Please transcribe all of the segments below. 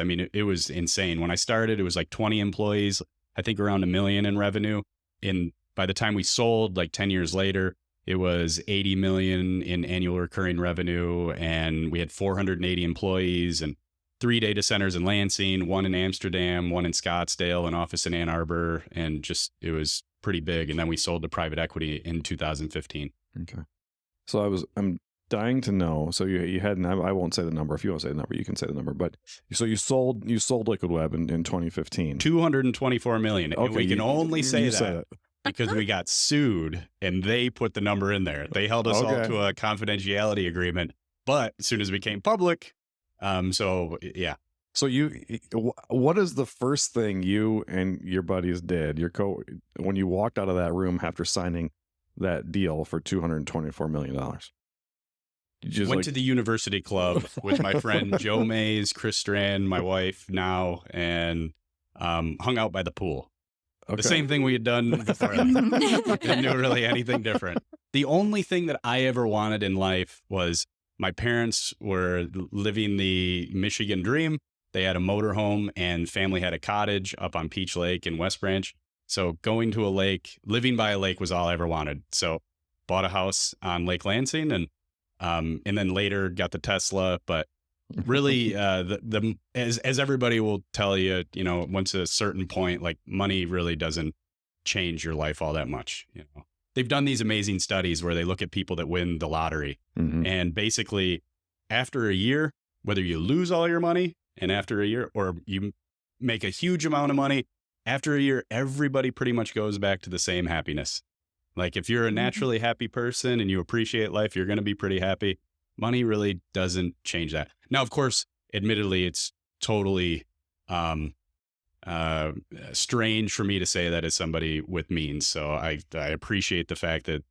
I mean, it was insane. When I started, it was like 20 employees, I think around $1 million in revenue. By the time we sold, like 10 years later, it was 80 million in annual recurring revenue. And we had 480 employees and 3 data centers in Lansing, 1 in Amsterdam, 1 in Scottsdale, an office in Ann Arbor. And just, it was pretty big. And then we sold to private equity in 2015. Okay. So I'm dying to know. So you had, and I won't say the number. If you want to say the number, you can say the number. But so you sold Liquid Web in 2015. 224 million. Okay, And we can only say that because we got sued and they put the number in there. They held us all to a confidentiality agreement. But as soon as we came public, so yeah. So what is the first thing you and your buddies did? When you walked out of that room after signing that deal for $224 million? You just went to the university club with my friend Joe Mays, Chris Strand, my wife now, and hung out by the pool. Okay. The same thing we had done before. Didn't do really anything different. The only thing that I ever wanted in life was my parents were living the Michigan dream. They had a motorhome and family had a cottage up on Peach Lake in West Branch. So going to a lake, living by a lake was all I ever wanted. So bought a house on Lake Lansing and then later got the Tesla. But really, as everybody will tell you, once a certain point, like money really doesn't change your life all that much. They've done these amazing studies where they look at people that win the lottery. Mm-hmm. And basically after a year, whether you lose all your money and after a year, or you make a huge amount of money, after a year, everybody pretty much goes back to the same happiness. Like if you're a naturally happy person and you appreciate life, you're going to be pretty happy. Money really doesn't change that. Now, of course, admittedly, it's totally strange for me to say that as somebody with means. So I appreciate the fact that,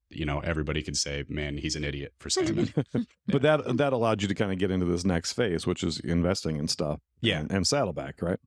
everybody could say, man, he's an idiot for saying that. But that allowed you to kind of get into this next phase, which is investing in stuff. Yeah. And Saddleback, right?